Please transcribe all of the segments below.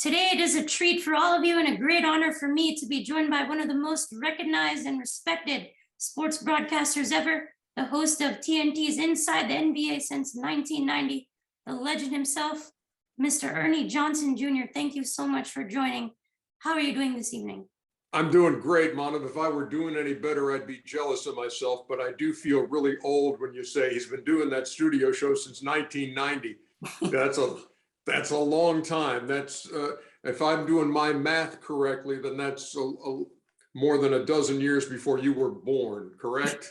Today it is a treat for all of you and a great honor for me to be joined by one of the most recognized and respected sports broadcasters ever, the host of TNT's Inside the NBA since 1990, the legend himself, Mr. Ernie Johnson Jr. Thank you so much for joining. How are you doing this evening? I'm doing great, Manav. If I were doing any better, I'd be jealous of myself, but I do feel really old when you say he's been doing that studio show since 1990. That's a long time. That's if I'm doing my math correctly, then that's more than a dozen years before you were born, correct?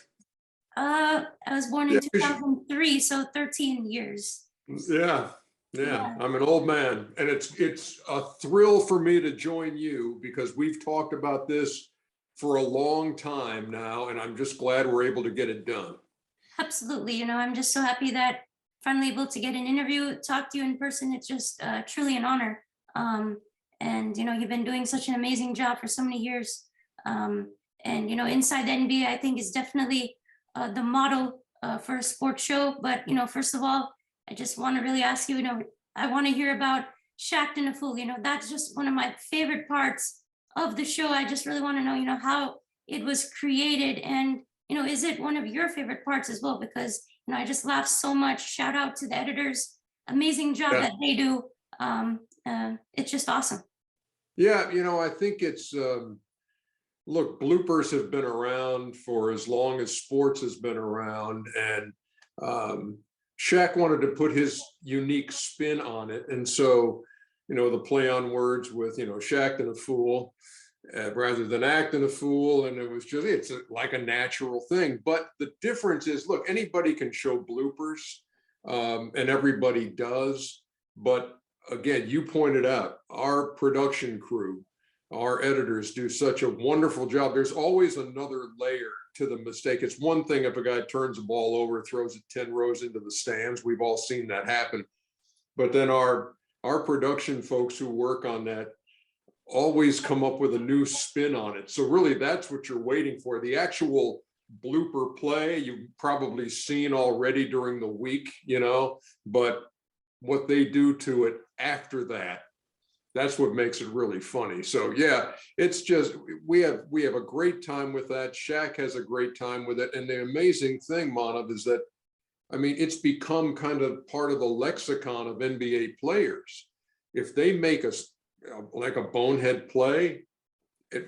I was born in 2003, so 13 years. Yeah. I'm an old man, and it's a thrill for me to join you because we've talked about this for a long time now, and I'm just glad we're able to get it done. Absolutely. I'm just so happy that finally able to get an interview, talk to you in person. It's just truly an honor. And you've been doing such an amazing job for so many years. And Inside the NBA, I think is definitely the model for a sports show. But first of all, I just want to really ask you, I want to hear about Shacked and a Fool. That's just one of my favorite parts of the show. I just really want to know, how it was created, and is it one of your favorite parts as well? Because I just laugh so much. Shout out to the editors, amazing job that they do. It's just awesome. Yeah, I think it's look, bloopers have been around for as long as sports has been around, and Shaq wanted to put his unique spin on it, and so the play on words with Shacked and a Fool rather than acting a fool, and it's like a natural thing. But the difference is, look, anybody can show bloopers, and everybody does. But again, you pointed out our production crew, our editors do such a wonderful job. There's always another layer to the mistake. It's one thing if a guy turns the ball over, throws it 10 rows into the stands. We've all seen that happen. But then our production folks who work on that always come up with a new spin on it. So really, that's what you're waiting for. The actual blooper play, you've probably seen already during the week, but what they do to it after that, that's what makes it really funny. So yeah, it's just, we have a great time with that. Shaq has a great time with it. And the amazing thing, Manav, is that, it's become kind of part of the lexicon of NBA players. If they make like a bonehead play,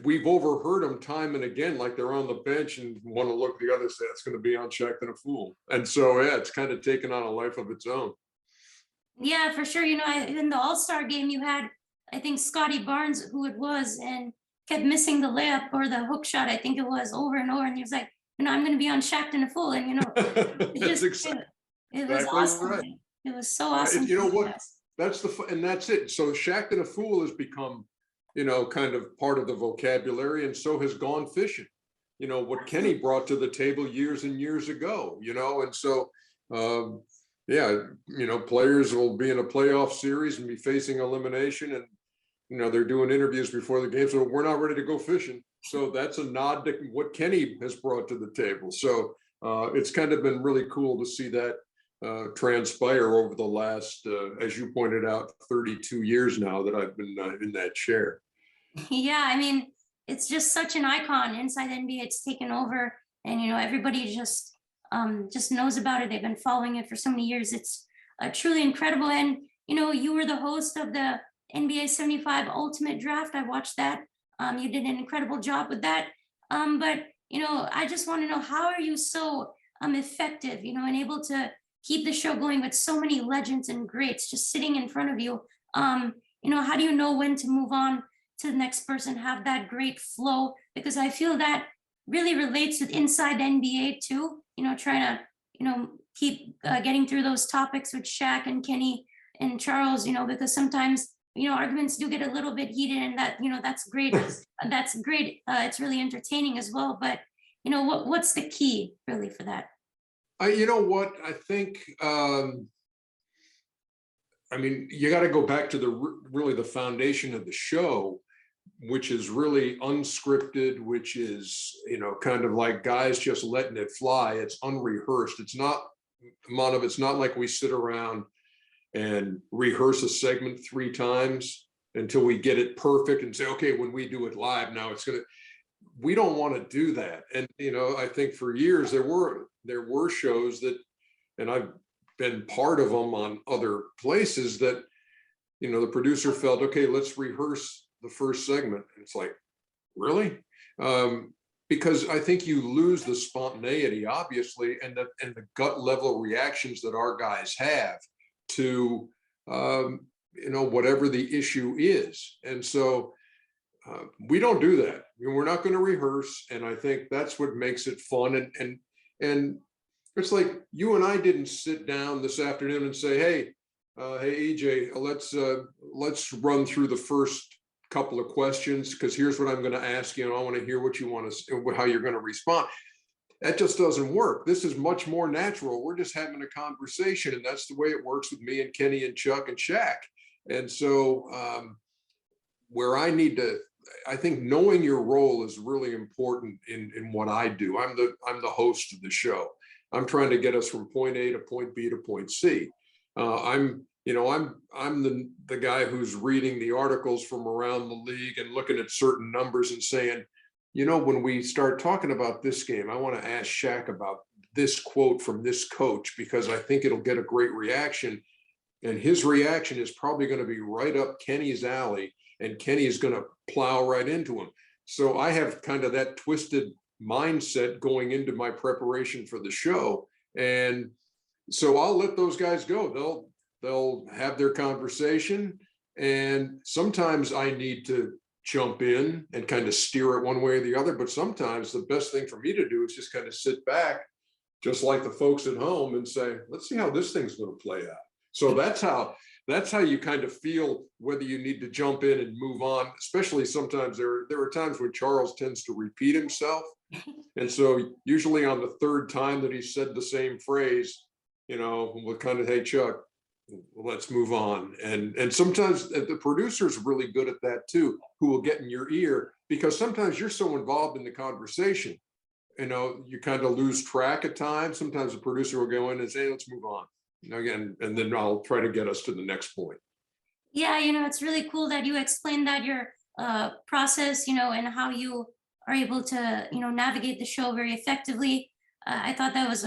we've overheard them time and again, like they're on the bench and want to look the other side. It's going to be on Shacked and a Fool. And so, yeah, it's kind of taken on a life of its own. Yeah, for sure. In the All-Star game, you had, I think, Scotty Barnes, who it was, and kept missing the layup or the hook shot, I think it was, over and over. And he was like, I'm going to be on Shacked and a Fool. And, it was awesome. Right. It was so awesome. You know what? And that's it. So Shacked and a Fool has become, kind of part of the vocabulary, and so has gone fishing. What Kenny brought to the table years and years ago, and so, players will be in a playoff series and be facing elimination, and they're doing interviews before the game, so we're not ready to go fishing. So that's a nod to what Kenny has brought to the table. So it's kind of been really cool to see that transpire over the last, as you pointed out, 32 years now that I've been in that chair. Yeah, it's just such an icon inside the NBA. It's taken over, and everybody just knows about it. They've been following it for so many years. It's truly incredible. And you were the host of the NBA 75 Ultimate Draft. I watched that. You did an incredible job with that. But I just want to know, how are you so effective, and able to keep the show going with so many legends and greats just sitting in front of you? How do you know when to move on to the next person, have that great flow? Because I feel that really relates with Inside the NBA too, trying to, keep getting through those topics with Shaq and Kenny and Charles, because sometimes, arguments do get a little bit heated, and that, that's great. That's great. It's really entertaining as well. But, what's the key really for that? You know what? I think, you got to go back to really the foundation of the show, which is really unscripted, which is, kind of like guys just letting it fly. It's unrehearsed. It's not, Manav, it's not like we sit around and rehearse a segment 3 times until we get it perfect and say, okay, when we do it live, now it's going to, we don't want to do that. And, you know, I think for years there were shows that, and I've been part of them on other places that, you know, the producer felt, okay, let's rehearse the first segment. And it's like, really? Because I think you lose the spontaneity, obviously, and the gut level reactions that our guys have to, you know, whatever the issue is. And so we don't do that. I mean, we're not going to rehearse. And I think that's what makes it fun. And it's like you and I didn't sit down this afternoon and say, hey, EJ, let's run through the first couple of questions, because here's what I'm going to ask you, and I want to hear what you want to, how you're going to respond. That just doesn't work. This is much more natural. We're just having a conversation, and that's the way it works with me and Kenny and Chuck and Shaq. And so where I need to, I think knowing your role is really important in what I do. I'm the host of the show. I'm trying to get us from point A to point B to point C. I'm the guy who's reading the articles from around the league and looking at certain numbers and saying, you know, when we start talking about this game, I want to ask Shaq about this quote from this coach, because I think it'll get a great reaction. And his reaction is probably going to be right up Kenny's alley, and Kenny is going to plow right into him. So I have kind of that twisted mindset going into my preparation for the show. And so I'll let those guys go. They'll have their conversation. And sometimes I need to jump in and kind of steer it one way or the other. But sometimes the best thing for me to do is just kind of sit back, just like the folks at home, and say, let's see how this thing's going to play out. So that's how you kind of feel whether you need to jump in and move on. Especially sometimes there are times when Charles tends to repeat himself. And so usually on the third time that he said the same phrase, you know, we'll kind of, hey, Chuck, let's move on. And sometimes the producer's really good at that too, who will get in your ear, because sometimes you're so involved in the conversation, you know, you kind of lose track at times. Sometimes the producer will go in and say, hey, let's move on, you know, again, and then I'll try to get us to the next point. Yeah, you know, it's really cool that you explained that your process, you know, and how you are able to, you know, navigate the show very effectively. I thought that was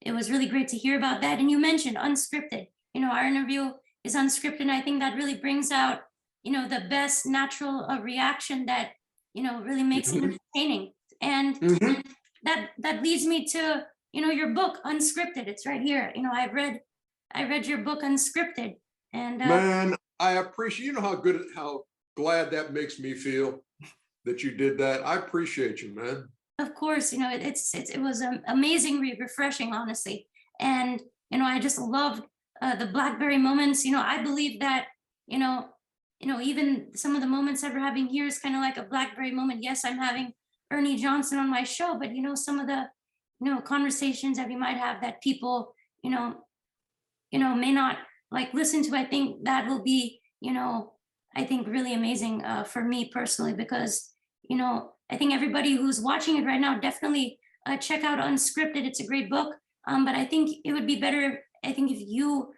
it was really great to hear about that. And you mentioned unscripted. You know, our interview is unscripted, and I think that really brings out, you know, the best natural reaction that, you know, really makes it entertaining. And that leads me to, you know, your book, Unscripted. It's right here. You know, I read your book, Unscripted. And man, I appreciate, you know, how glad that makes me feel that you did that. I appreciate you, man. of course, you know, it was amazingly refreshing, honestly. And, you know, I just loved the Blackberry moments. You know, I believe that, you know, even some of the moments that we're having here is kind of like a Blackberry moment. Yes, I'm having Ernie Johnson on my show, but, you know, some of the, you know, conversations that we might have that people, you know, may not like listen to, I think that will be, you know, I think really amazing for me personally, because, you know, I think everybody who's watching it right now, definitely check out Unscripted. It's a great book. But I think it would be better, I think, if you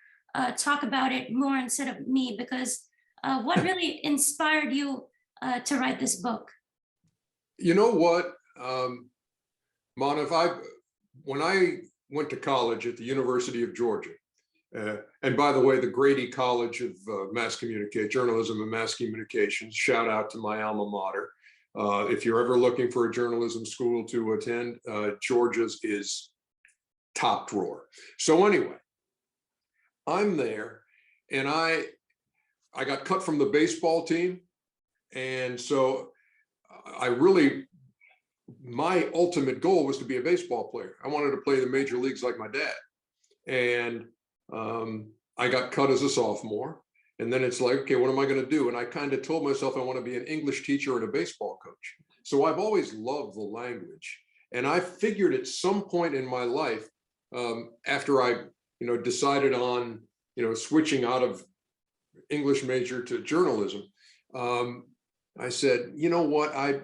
talk about it more instead of me, because what really inspired you to write this book? You know what, Manav, when I went to college at the University of Georgia, and by the way, the Grady College of Mass Communication, Journalism and Mass Communications, shout out to my alma mater. If you're ever looking for a journalism school to attend, Georgia's is top drawer. So anyway, I'm there, and I got cut from the baseball team. And so my ultimate goal was to be a baseball player. I wanted to play the major leagues like my dad. And I got cut as a sophomore. And then it's like, okay, what am I going to do? And I kind of told myself I want to be an English teacher and a baseball coach. So I've always loved the language. And I figured at some point in my life, after I, you know, decided on, you know, switching out of English major to journalism, I said, you know what, I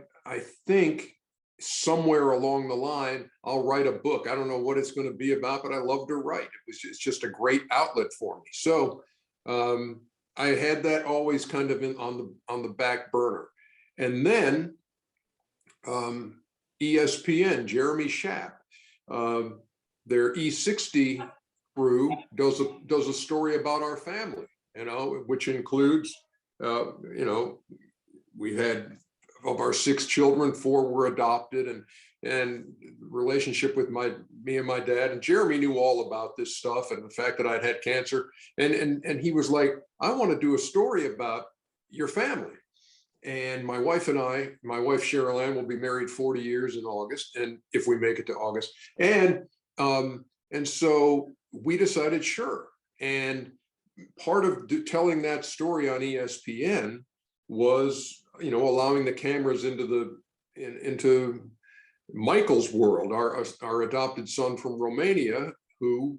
think somewhere along the line, I'll write a book. I don't know what it's going to be about, but I love to write. It's just a great outlet for me. So I had that always kind of on the back burner. And then ESPN, Jeremy Schaap, their E60 crew does a story about our family, which includes, we had, of our 6 children, 4 were adopted, and relationship with me and my dad. And Jeremy knew all about this stuff and the fact that I'd had cancer. And he was like, I want to do a story about your family. And my wife Cheryl Ann will be married 40 years in August, and if we make it to August. And so we decided, sure. And part of telling that story on ESPN was, allowing the cameras into Michael's world, our adopted son from Romania, who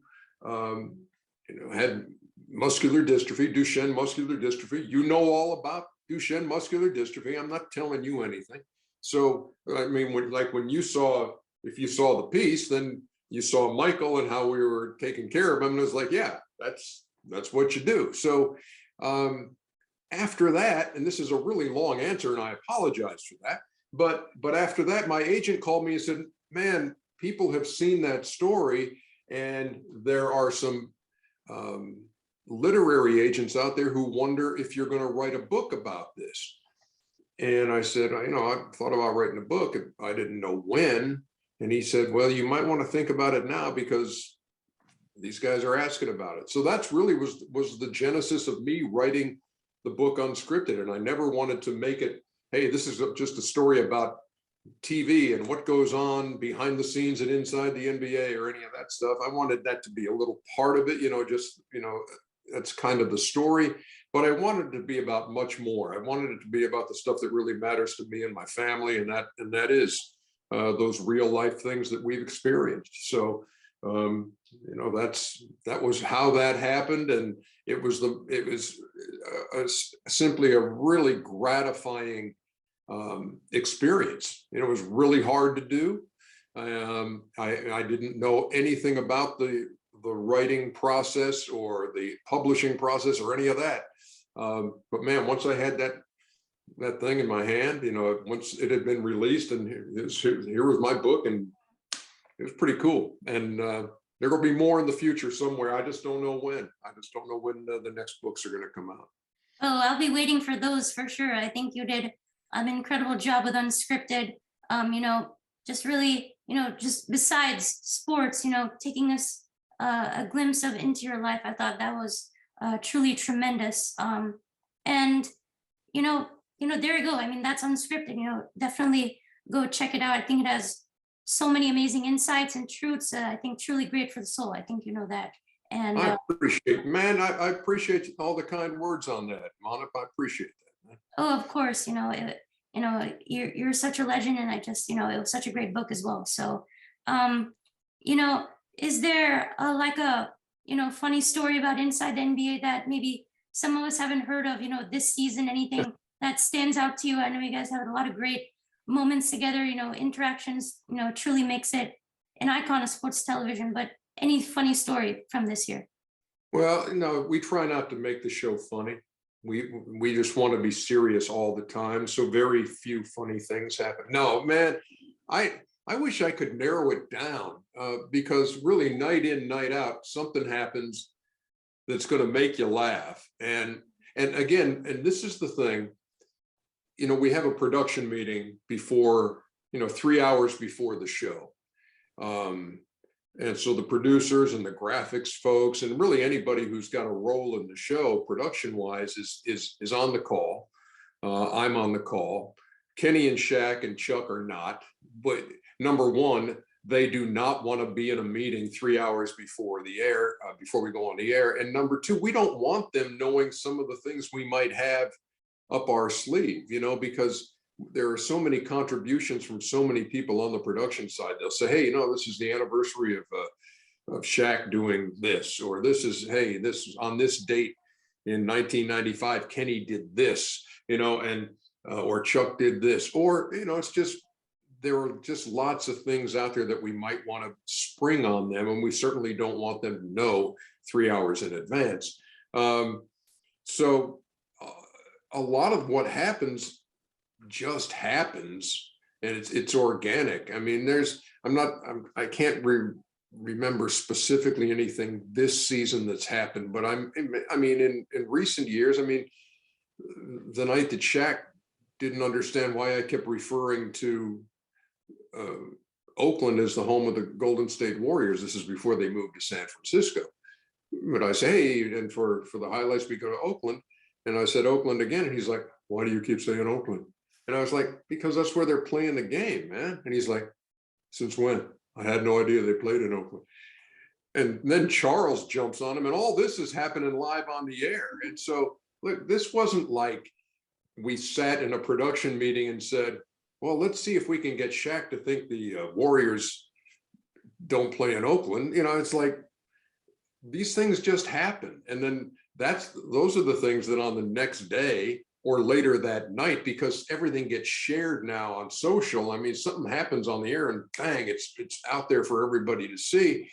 had muscular dystrophy, Duchenne muscular dystrophy. You know all about Duchenne muscular dystrophy. I'm not telling you anything. So, I mean, when you saw, if you saw the piece, then you saw Michael and how we were taking care of him. And it was like, yeah, that's what you do. So after that, and this is a really long answer, and I apologize for that. But after that, my agent called me and said, man, people have seen that story, and there are some literary agents out there who wonder if you're going to write a book about this. And I said, I thought about writing a book. I didn't know when. And he said, well, you might want to think about it now because these guys are asking about it. So that's really was the genesis of me writing the book Unscripted. And I never wanted to make it, hey, this is just a story about TV and what goes on behind the scenes and inside the NBA or any of that stuff. I wanted that to be a little part of it, that's kind of the story. But I wanted it to be about much more. I wanted it to be about the stuff that really matters to me and my family, and that is those real life things that we've experienced. So that was how that happened, and it was simply a really gratifying experience. It was really hard to do. I didn't know anything about the writing process or the publishing process or any of that. But man, once I had that thing in my hand, once it had been released, and here was my book, and it was pretty cool. And there will be more in the future somewhere. I just don't know when. I just don't know when the next books are going to come out. Oh, I'll be waiting for those for sure. I think you did an incredible job with Unscripted. Just really, just besides sports, taking us a glimpse of into your life. I thought that was truly tremendous. And there you go. I mean, that's Unscripted. Definitely go check it out. I think it has so many amazing insights and truths. I think truly great for the soul. I think you know that. And I appreciate, man. I appreciate all the kind words on that, Monip. I appreciate that, man. oh, of course, you're such a legend, and I just, it was such a great book as well. So, is there like a funny story about inside the NBA that maybe some of us haven't heard of, this season? Anything that stands out to you? I know you guys have a lot of great moments together, interactions, truly makes it an icon of sports television. But any funny story from this year? Well, we try not to make the show funny. We just want to be serious all the time. So very few funny things happen. No, man, I wish I could narrow it down because really night in, night out, something happens that's going to make you laugh. And again, and this is the thing, we have a production meeting before, 3 hours before the show. And so the producers and the graphics folks, and really anybody who's got a role in the show production wise is on the call. I'm on the call. Kenny and Shaq and Chuck are not, but number one, they do not want to be in a meeting 3 hours before the air, before we go on the air. And number two, we don't want them knowing some of the things we might have up our sleeve, because there are so many contributions from so many people on the production side. They'll say, hey, this is the anniversary of Shaq doing this, or this is on this date in 1995, Kenny did this, and or Chuck did this, or, it's just, there are just lots of things out there that we might want to spring on them. And we certainly don't want them to know 3 hours in advance. So a lot of what happens just happens, and it's organic. I mean, I can't remember specifically anything this season that's happened, but I mean, in recent years, I mean, the night that Shaq didn't understand why I kept referring to Oakland as the home of the Golden State Warriors. This is before they moved to San Francisco. But I say, hey, and for the highlights, we go to Oakland. And I said Oakland again. And he's like, why do you keep saying Oakland? And I was like, because that's where they're playing the game, man. And he's like, since when? I had no idea they played in Oakland. And then Charles jumps on him, and all this is happening live on the air. And so, look, this wasn't like we sat in a production meeting and said, well, let's see if we can get Shaq to think the Warriors don't play in Oakland. You know, it's like these things just happen. And then those are the things that on the next day or later that night, because everything gets shared now on social. I mean, something happens on the air and bang, it's out there for everybody to see.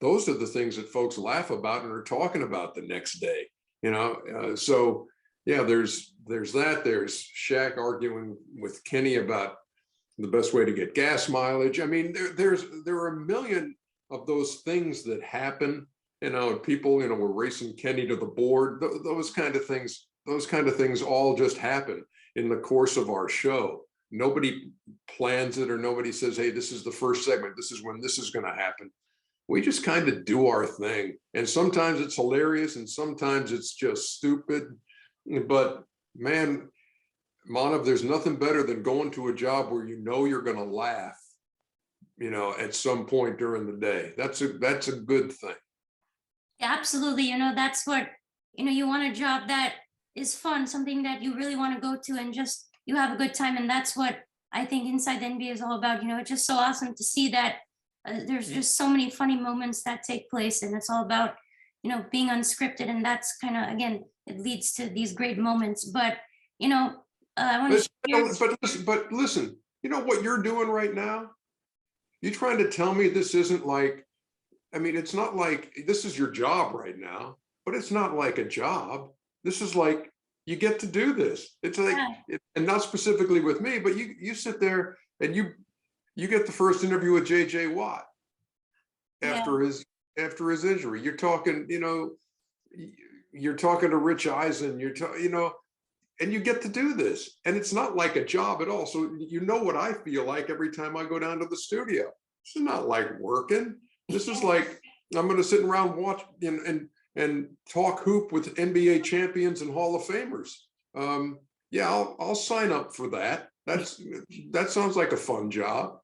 Those are the things that folks laugh about and are talking about the next day, you know? So yeah, there's that. There's Shaq arguing with Kenny about the best way to get gas mileage. I mean, there are a million of those things that happen. You know, people, you know, were racing Kenny to the board. Those kind of things all just happen in the course of our show. Nobody plans it, or nobody says, hey, this is the first segment. This is when this is going to happen. We just kind of do our thing. And sometimes it's hilarious and sometimes it's just stupid. But man, Manav, there's nothing better than going to a job where you know you're going to laugh, you know, at some point during the day. That's a good thing. Yeah, absolutely. You know, that's what, you know, you want a job that is fun, something that you really want to go to and just you have a good time. And that's what I think Inside the NBA is all about. You know, it's just so awesome to see that there's just so many funny moments that take place, and it's all about, you know, being unscripted. And that's kind of, again, it leads to these great moments. But, you know, I want to but listen, you know what you're doing right now? You're trying to tell me this isn't like, I mean, it's not like this is your job right now, but it's not like a job. This is like, you get to do this. It's like, and not specifically with me, but you sit there and you get the first interview with JJ Watt after his injury. You're talking, you know, you're talking to Rich Eisen, you know, and you get to do this. And it's not like a job at all. So you know what I feel like every time I go down to the studio. This is not like working. This is like, I'm going to sit around, watch and talk hoop with NBA champions and Hall of Famers. Yeah, I'll sign up for that. That sounds like a fun job.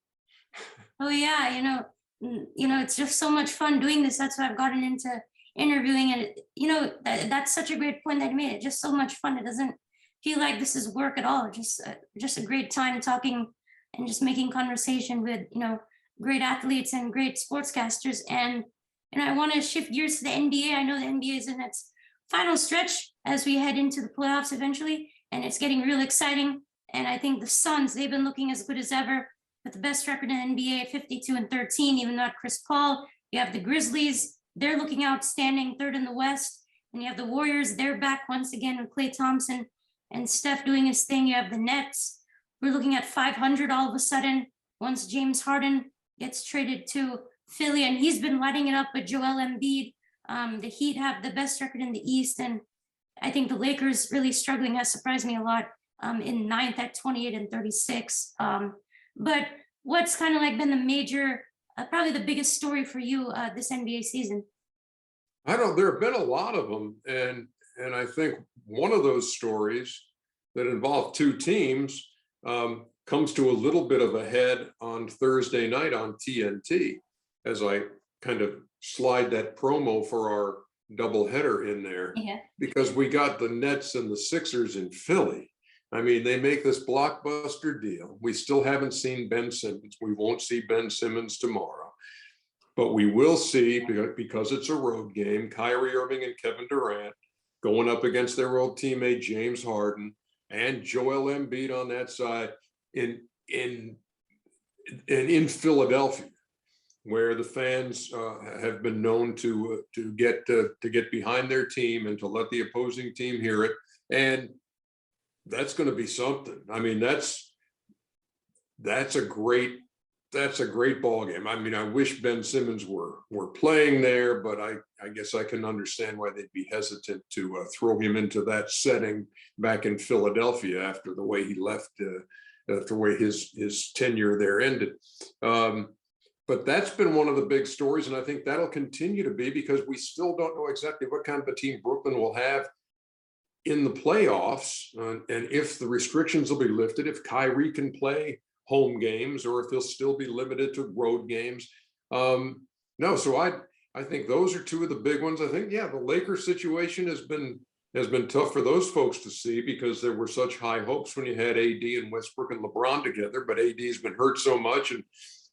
Oh yeah, you know, it's just so much fun doing this. That's why I've gotten into interviewing, and you know, that's such a great point that you made. It's just so much fun. It doesn't feel like this is work at all. Just a great time talking and just making conversation with, you know, great athletes and great sportscasters. And I want to shift gears to the NBA. I know the NBA is in its final stretch as we head into the playoffs eventually, and it's getting real exciting. And I think the Suns, they've been looking as good as ever with the best record in the NBA, 52-13, even without Chris Paul. You have the Grizzlies, they're looking outstanding, third in the West. And you have the Warriors, they're back once again with Klay Thompson and Steph doing his thing. You have the Nets, we're looking at 500 all of a sudden once James Harden gets traded to Philly, and he's been lighting it up with Joel Embiid. The Heat have the best record in the East, and I think the Lakers really struggling has surprised me a lot in ninth at 28-36. But what's kind of like been the major, probably the biggest story for you this NBA season? There have been a lot of them. And I think one of those stories that involved two teams comes to a little bit of a head on Thursday night on TNT, as I kind of slide that promo for our doubleheader in there, because we got the Nets and the Sixers in Philly. I mean, they make this blockbuster deal. We still haven't seen Ben Simmons. We won't see Ben Simmons tomorrow, but we will see, because it's a road game, Kyrie Irving and Kevin Durant going up against their old teammate James Harden and Joel Embiid on that side in Philadelphia. where the fans have been known to get behind their team and to let the opposing team hear it, and that's going to be something. I mean, that's a great ball game. I mean, I wish Ben Simmons were playing there, but I guess I can understand why they'd be hesitant to throw him into that setting back in Philadelphia after the way he left, after the way his tenure there ended. But that's been one of the big stories, and I think that'll continue to be, because we still don't know exactly what kind of a team Brooklyn will have in the playoffs, and if the restrictions will be lifted, if Kyrie can play home games, or if they'll still be limited to road games. No, so I think those are two of the big ones. I think, yeah, the Lakers situation has been tough for those folks to see, because there were such high hopes when you had AD and Westbrook and LeBron together, but AD has been hurt so much,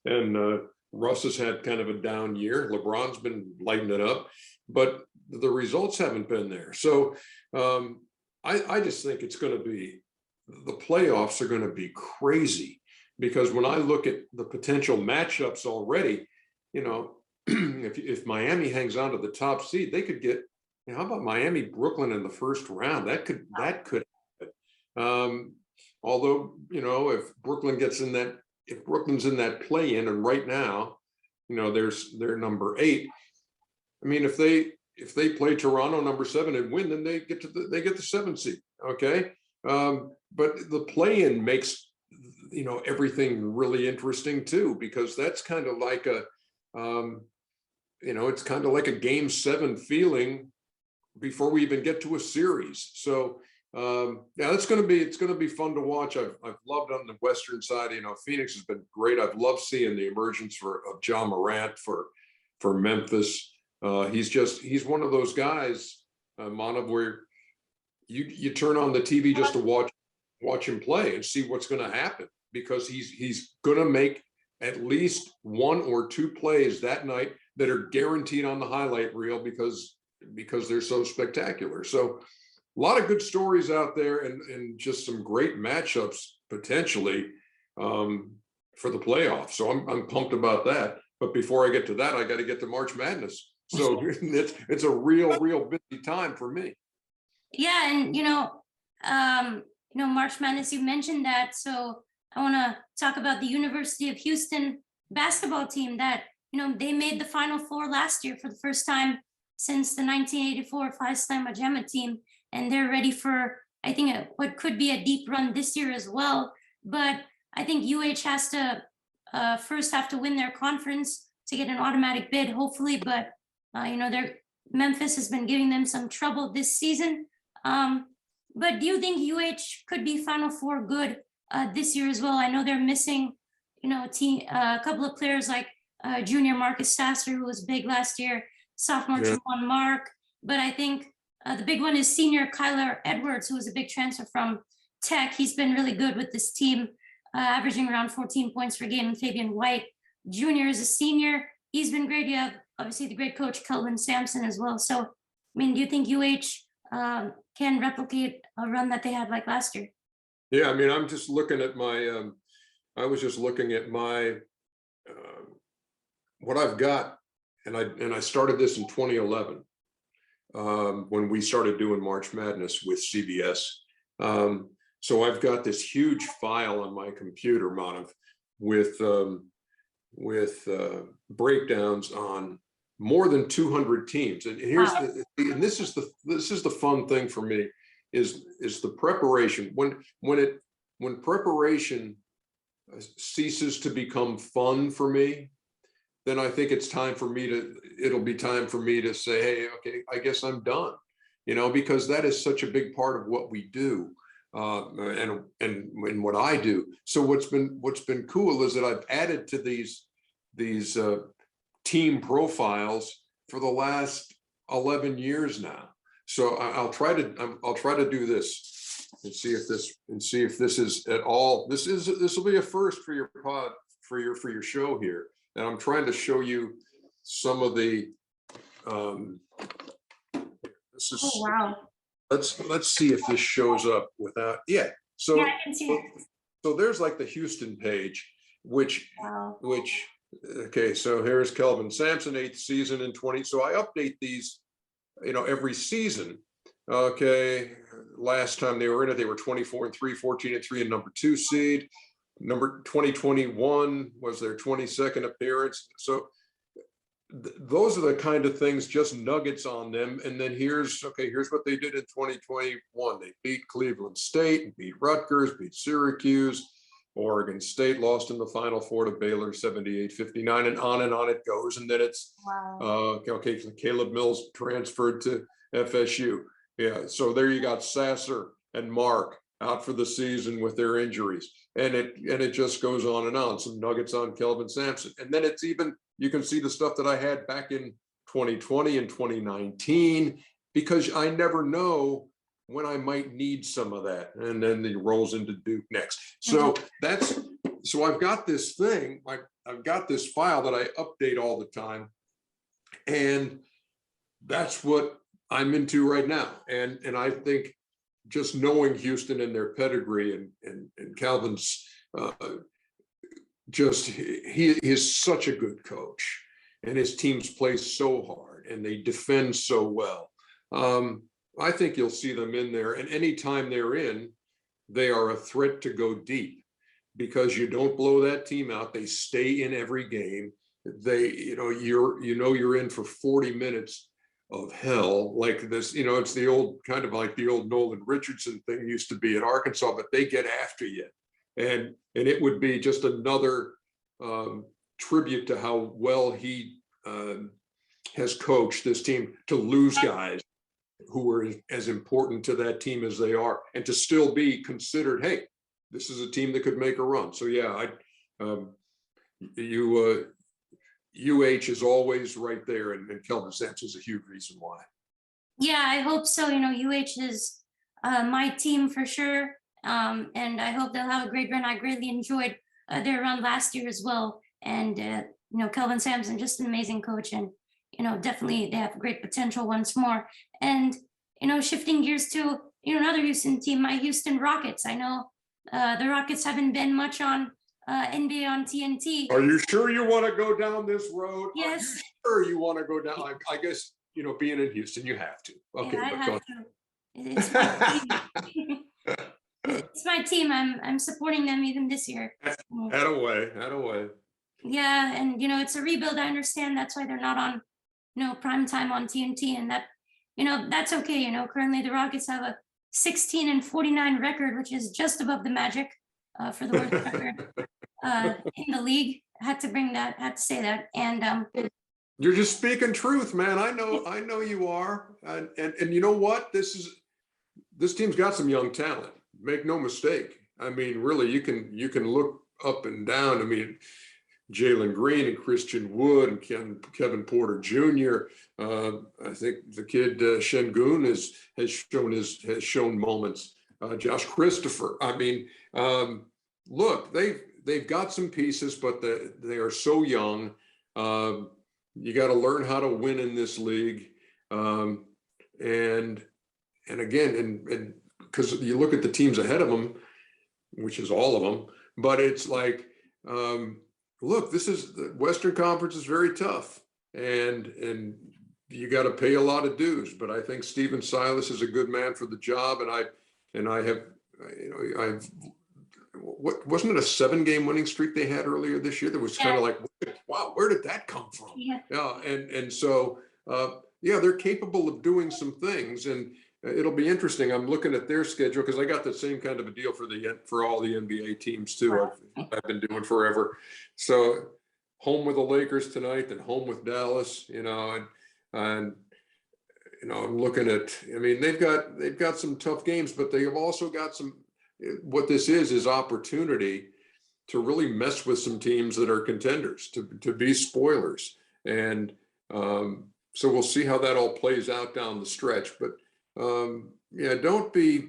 and Russ has had kind of a down year. LeBron's been lighting it up, but the results haven't been there. So I just think it's going to be, the playoffs are going to be crazy, because when I look at the potential matchups already, you know, if Miami hangs on to the top seed, they could get, you know, how about Miami, Brooklyn in the first round? That could happen. Although, you know, if Brooklyn's in that play-in, and right now, you know, they're number 8. I mean, if they play Toronto number 7 and win, then they get the 7th seed. Okay. But the play-in makes, you know, everything really interesting too, because that's kind of like you know, it's kind of like a game 7 feeling before we even get to a series. So yeah, it's going to be fun to watch. I've loved on the Western side. You know, Phoenix has been great. I've loved seeing the emergence of John Morant for Memphis. He's one of those guys, Manav, where you turn on the TV just to watch him play and see what's going to happen, because he's going to make at least 1 or 2 plays that night that are guaranteed on the highlight reel, because they're so spectacular. So a lot of good stories out there, and just some great matchups potentially for the playoffs. So I'm pumped about that. But before I get to that, I got to get to March Madness. So it's a real busy time for me. Yeah, and March Madness, you mentioned that, so I want to talk about the University of Houston basketball team that, you know, they made the Final Four last year for the first time since the 1984 Phi Slamma Jamma team, and they're ready for, I think, what could be a deep run this year as well. But I think UH has to first have to win their conference to get an automatic bid, hopefully. But Memphis has been giving them some trouble this season. But do you think UH could be Final Four good this year as well? I know they're missing, a couple of players like junior Marcus Sasser, who was big last year, sophomore Trevon Mark. But I think the big one is senior Kyler Edwards, who was a big transfer from Tech. He's been really good with this team, averaging around 14 points per game. And Fabian White Jr. is a senior. He's been great. You have obviously the great coach Kelvin Sampson as well. So, I mean, do you think UH can replicate a run that they had like last year? Yeah, I mean, I'm just looking at my, I was just looking at my, what I've got, and I started this in 2011 when we started doing March Madness with CBS. So I've got this huge file on my computer, Manav, with breakdowns on more than 200 teams. And here's and this is the fun thing for me is the preparation. When preparation ceases to become fun for me, then I think it'll be time for me to say, hey, okay, I guess I'm done, because that is such a big part of what we do and what I do. So what's been cool is that I've added to these team profiles for the last 11 years now. So I'll try to do this and see if this is at all. This will be a first for your pod, for your show here. And I'm trying to show you some of the. This is. Oh wow! Let's see if this shows up without. Yeah. So yeah, I can see it. So there's like the Houston page, which Okay, so here's Kelvin Sampson, 8th season in 20. So I update these, every season. Okay, last time they were in it, they were 24-3, 14-3, and number 2 seed. Number 2021 was their 22nd appearance. So those are the kind of things, just nuggets on them. And then here's what they did in 2021. They beat Cleveland State, beat Rutgers, beat Syracuse. Oregon State lost in the Final Four to Baylor 78-59, and on it goes. And then it's okay, Caleb Mills transferred to FSU. Yeah, so there you got Sasser and Mark out for the season with their injuries. And it just goes on and on. Some nuggets on Kelvin Sampson. And then it's even, you can see the stuff that I had back in 2020 and 2019, because I never know when I might need some of that. And then he rolls into Duke next. So so I've got this thing, I've got this file that I update all the time. And that's what I'm into right now. And I think just knowing Houston and their pedigree and Calvin's he is such a good coach, and his teams play so hard and they defend so well. I think you'll see them in there, and anytime they're in, they are a threat to go deep, because you don't blow that team out. They stay in every game. They, you're in for 40 minutes of hell like this. It's the old, kind of like the old Nolan Richardson thing used to be at Arkansas, but they get after you. And it would be just another tribute to how well he has coached this team, to lose guys who are as important to that team as they are, and to still be considered, hey, this is a team that could make a run. So yeah, UH is always right there, and Kelvin Sampson is a huge reason why. Yeah, I hope so. UH is my team for sure. And I hope they'll have a great run. I greatly enjoyed their run last year as well. And, Kelvin Sampson, just an amazing coach. And, definitely they have great potential once more. And, shifting gears to, another Houston team, my Houston Rockets. I know the Rockets haven't been much on NBA on TNT. Are you sure you want to go down this road? Yes. Are you sure you want to go down? I guess, being in Houston, you have to. Okay, yeah, I but have to. It's my team. It's my team. I'm supporting them even this year. Head away. Yeah, and it's a rebuild. I understand that's why they're not on, prime time on TNT, and that, that's okay. Currently the Rockets have a 16-49 record, which is just above the Magic for the worst record in the league. Had to say that. And you're just speaking truth, man. I know you are. And you know what? This team's got some young talent. Make no mistake. I mean, really, you can look up and down. I mean, Jalen Green and Christian Wood and Kevin Porter Jr. I think the kid Şengün has shown moments. Josh Christopher. I mean, look, they've got some pieces, but they are so young. You got to learn how to win in this league, and again, and because you look at the teams ahead of them, which is all of them, but it's like, look, the Western Conference is very tough, and you got to pay a lot of dues. But I think Stephen Silas is a good man for the job, and I've wasn't it a 7-game winning streak they had earlier this year? That was kind of like, wow, where did that come from? Yeah, and so they're capable of doing some things, and it'll be interesting. I'm looking at their schedule because I got the same kind of a deal for all the NBA teams too. Wow. I've been doing forever. So home with the Lakers tonight, then home with Dallas. And I'm looking at. I mean, they've got some tough games, but they have also got some. What this is opportunity to really mess with some teams that are contenders, to be spoilers, and so we'll see how that all plays out down the stretch. But don't be,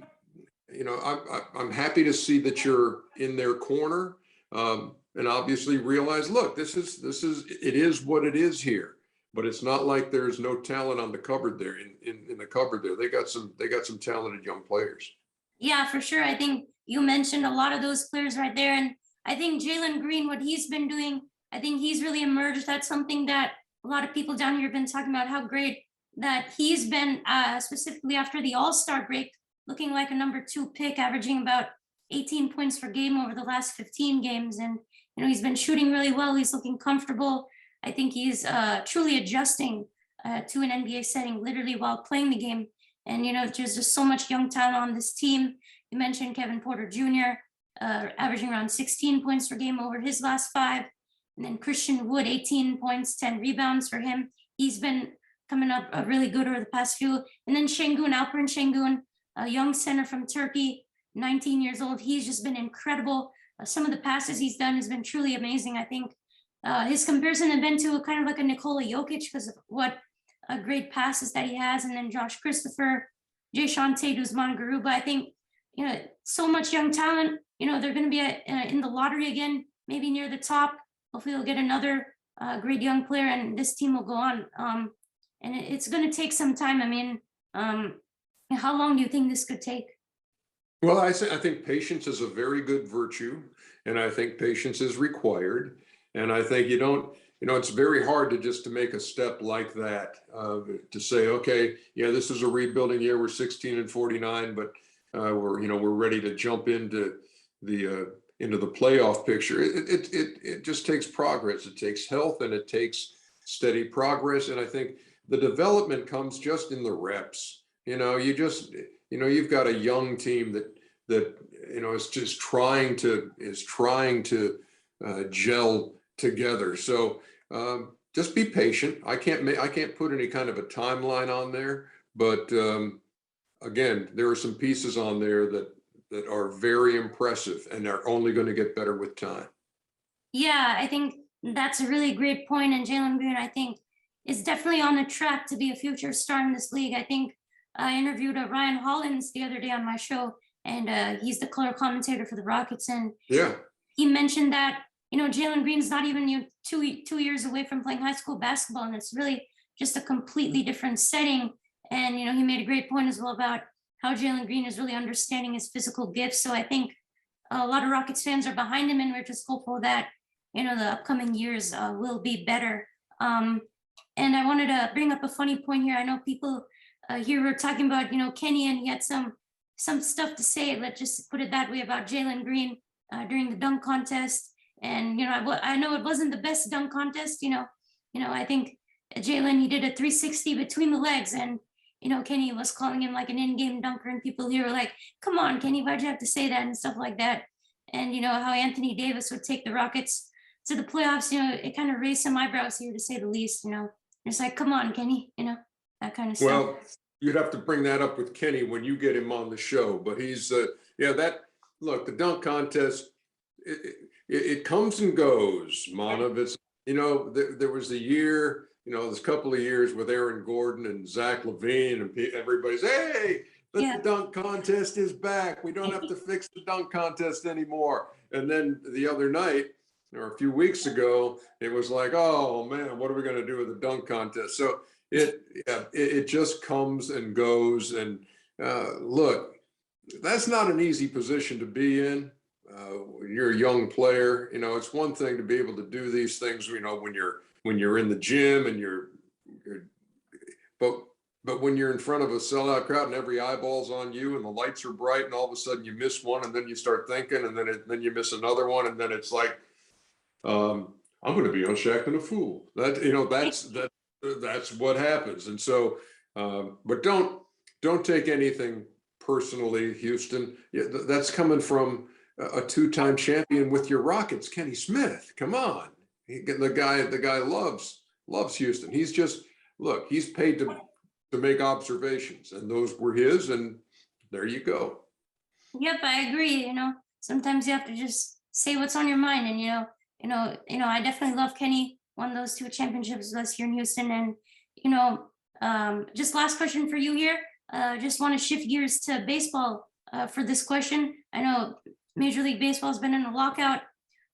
I'm happy to see that you're in their corner, and obviously realize, look, it is what it is here, but it's not like there's no talent on the cupboard there. In the cupboard there, they got some talented young players. Yeah, for sure. I think you mentioned a lot of those players right there, and I think Jalen Green, what he's been doing I think he's really emerged. That's something that a lot of people down here have been talking about, how great that he's been, specifically after the All-Star break, looking like a #2 pick, averaging about 18 points per game over the last 15 games. And, he's been shooting really well. He's looking comfortable. I think he's truly adjusting to an NBA setting, literally while playing the game. And, there's just so much young talent on this team. You mentioned Kevin Porter Jr., averaging around 16 points per game over his last 5. And then Christian Wood, 18 points, 10 rebounds for him. He's been coming up really good over the past few. And then Alperen Şengün, a young center from Turkey, 19 years old. He's just been incredible. Some of the passes he's done has been truly amazing. I think his comparison has been to kind of like a Nikola Jokic because of what great passes that he has. And then Josh Christopher, Jayshante Guzman-Garuba. I think, so much young talent. They're going to be in the lottery again, maybe near the top. Hopefully we'll get another great young player and this team will go on. And it's going to take some time. I mean, how long do you think this could take? Well, I think patience is a very good virtue, and I think patience is required. And I think it's very hard to make a step like that, to say, okay, yeah, this is a rebuilding year. We're 16-49, but we're ready to jump into the playoff picture. It just takes progress. It takes health, and it takes steady progress. And I think the development comes just in the reps. You've got a young team that is just trying to gel together. So just be patient. I can't put any kind of a timeline on there, but again, there are some pieces on there that are very impressive and are only going to get better with time. Yeah, I think that's a really great point. And Jalen Green, I think, is definitely on the track to be a future star in this league. I think I interviewed Ryan Hollins the other day on my show, and he's the color commentator for the Rockets. And yeah, he mentioned that, Jalen Green's not even 2 years away from playing high school basketball. And it's really just a completely different setting. And, he made a great point as well about how Jalen Green is really understanding his physical gifts. So I think a lot of Rockets fans are behind him, and we're just hopeful that, the upcoming years will be better. And I wanted to bring up a funny point here. I know people here were talking about, Kenny, and he had some stuff to say, let's just put it that way, about Jalen Green during the dunk contest. And, I know it wasn't the best dunk contest, I think Jalen, he did a 360 between the legs, and, Kenny was calling him like an in-game dunker, and people here were like, come on, Kenny, why'd you have to say that, and stuff like that. And, how Anthony Davis would take the Rockets to the playoffs, it kind of raised some eyebrows here, to say the least. It's like, come on, Kenny, that kind of stuff. Well, you'd have to bring that up with Kenny when you get him on the show. But he's, look, the dunk contest, it comes and goes, Manav. It's, there was a year, there's a couple of years with Aaron Gordon and Zach LaVine, and everybody's, hey, the dunk contest is back. We don't have to fix the dunk contest anymore. And then the other night, or a few weeks ago, it was like, oh man, what are we going to do with the dunk contest? So it just comes and goes. And look, that's not an easy position to be in. You're a young player. It's one thing to be able to do these things, when you're in the gym and but when you're in front of a sellout crowd and every eyeball's on you and the lights are bright and all of a sudden you miss one, and then you start thinking, and then you miss another one, and then it's like, I'm going to be on Shaq and a Fool. That's what happens. And so, but don't take anything personally, Houston. Yeah, that's coming from a two-time champion with your Rockets, Kenny Smith. Come on, the guy loves Houston. He's just, look, he's paid to make observations, and those were his, and there you go. Yep, I agree. Sometimes you have to just say what's on your mind, and I definitely love Kenny. Won those 2 championships last year in Houston. And, just last question for you here. Just want to shift gears to baseball for this question. I know Major League Baseball has been in a lockout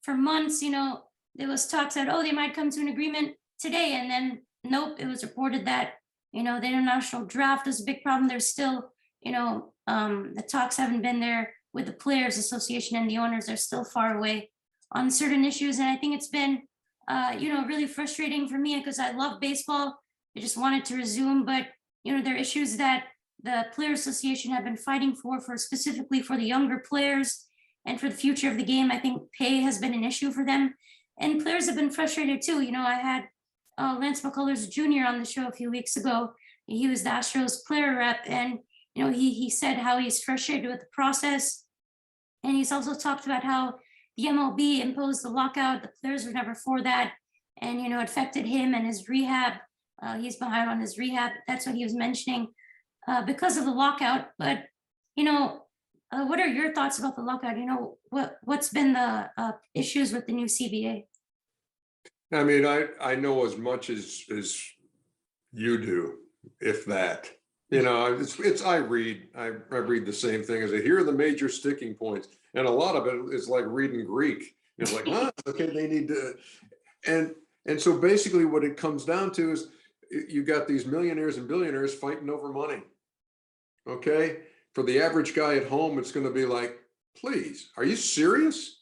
for months. There was talks that, they might come to an agreement today. And then, nope, it was reported that, the international draft is a big problem. There's still, the talks haven't been there with the Players Association, and the owners are still far away on certain issues. And I think it's been really frustrating for me because I love baseball. I just wanted to resume, but there are issues that the Player Association have been fighting for specifically for the younger players and for the future of the game. I think pay has been an issue for them, and players have been frustrated too. I had Lance McCullers Jr. on the show a few weeks ago. He was the Astros player rep, and he said how he's frustrated with the process, and he's also talked about how the MLB imposed the lockout. The players were never for that, and it affected him and his rehab. He's behind on his rehab. That's what he was mentioning because of the lockout. But what are your thoughts about the lockout? What's been the issues with the new CBA? I mean, I know as much as you do, if that. I read the same thing as here are the major sticking points, and a lot of it is like reading Greek. It's like, okay, they need to, and so basically what it comes down to is you got these millionaires and billionaires fighting over money. Okay, for the average guy at home, it's going to be like, please, are you serious?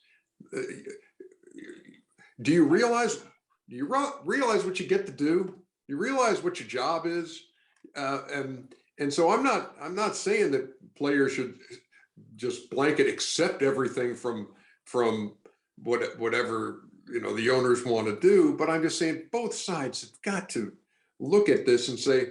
Do you realize what you get to do? You realize what your job is? And so I'm not saying that players should just blanket accept everything from whatever the owners want to do, but I'm just saying both sides have got to look at this and say,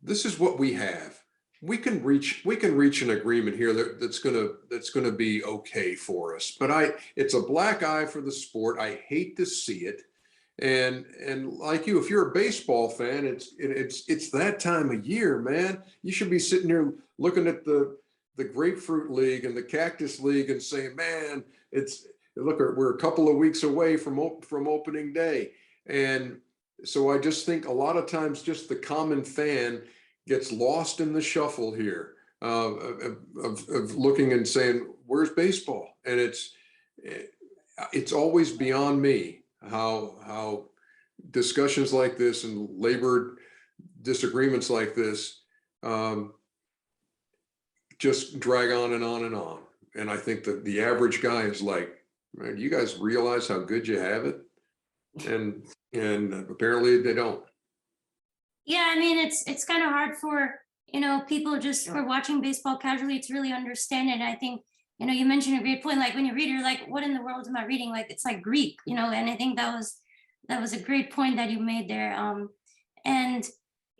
this is what we have. We can reach an agreement here that's gonna be okay for us. But it's a black eye for the sport. I hate to see it. And like you, if you're a baseball fan, it's that time of year, man. You should be sitting here looking at the Grapefruit League and the Cactus League and saying, man, we're a couple of weeks away from opening day. And so I just think a lot of times just the common fan gets lost in the shuffle here of looking and saying, where's baseball? And it's always beyond me how discussions like this and labor disagreements like this just drag on and on and on. And I think that the average guy is like, man, do you guys realize how good you have it? And apparently they don't. Yeah, I mean, it's kind of hard for people just who are watching baseball casually to really understand it. And I think you mentioned a great point. Like when you read, you're like, what in the world am I reading? Like it's like Greek, and I think that was a great point that you made there. And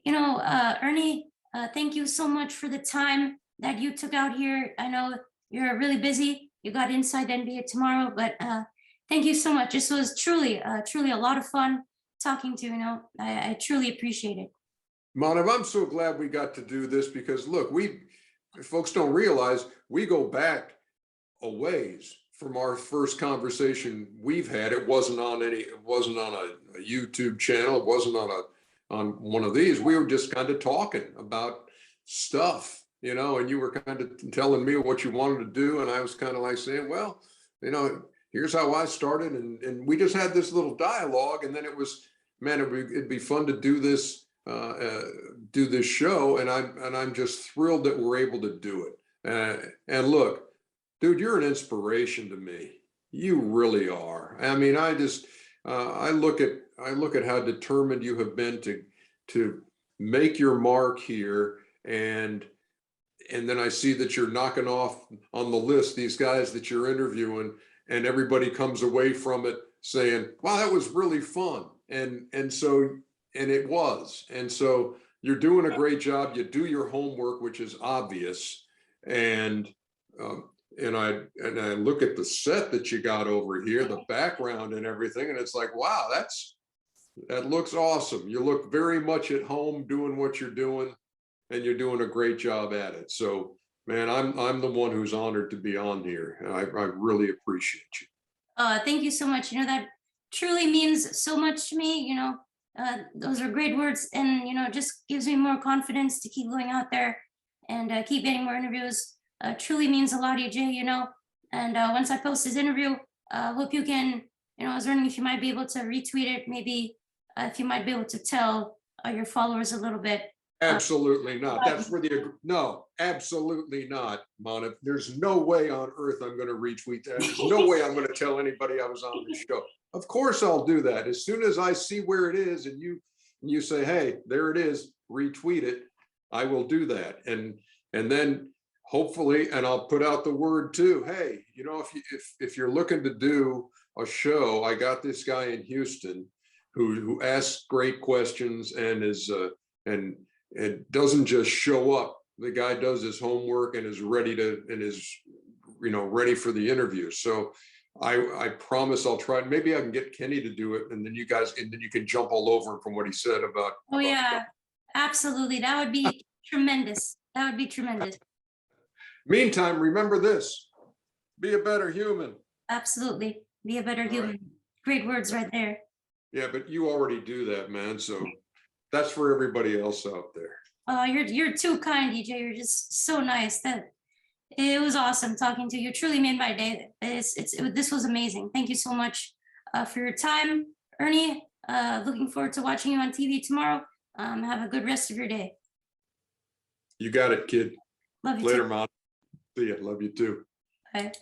Ernie, thank you so much for the time that you took out here. I know you're really busy. You got Inside NBA tomorrow, but thank you so much. This was truly a lot of fun talking to you. I truly appreciate it. Manav, I'm so glad we got to do this because look, folks don't realize we go back a ways from our first conversation we've had. It wasn't on a YouTube channel. It wasn't on one of these. We were just kind of talking about stuff, and you were kind of telling me what you wanted to do. And I was kind of like saying, well, here's how I started. And we just had this little dialogue. And then it was, man, it'd be fun to do this show. And I'm just thrilled that we're able to do it. And look, dude, you're an inspiration to me. You really are. I mean, I look at how determined you have been to make your mark here, and then I see that you're knocking off on the list these guys that you're interviewing, and everybody comes away from it saying, "Wow, that was really fun." And it was. And so you're doing a great job. You do your homework, which is obvious, and I look at the set that you got over here, the background and everything, and it's like, wow, that looks awesome. You look very much at home doing what you're doing, and you're doing a great job at it. So, man, I'm the one who's honored to be on here, and I really appreciate you. Thank you so much. That truly means so much to me. Those are great words, and it just gives me more confidence to keep going out there and keep getting more interviews. Truly means a lot to you, Jay. And once I post this interview, hope you can. I was wondering if you might be able to retweet it. Maybe if you might be able to tell your followers a little bit Absolutely not. That's where no, absolutely not, Mona. There's no way on earth I'm going to retweet that. There's no way I'm going to tell anybody I was on the show. Of course I'll do that. As soon as I see where it is and you say, hey, there it is, retweet it, I will do that. And then hopefully, and I'll put out the word too, hey, you know, if you're looking to do a show, I got this guy in Houston who asks great questions and is and it doesn't just show up. The guy does his homework and is ready ready for the interview. So I promise I'll try. Maybe I can get Kenny to do it, and then you can jump all over him from what he said about. Oh yeah, absolutely. That would be tremendous. That would be tremendous. Meantime, remember this: be a better human. Absolutely, be a better human. Right. Great words right there. Yeah, but you already do that, man. So. That's for everybody else out there. Oh, you're too kind, DJ. You're just so nice. That it was awesome talking to you. You truly made my day. This was amazing. Thank you so much for your time, Ernie. Looking forward to watching you on TV tomorrow. Have a good rest of your day. You got it, kid. Love you. Later, too. Mom. See ya. Love you too. Bye.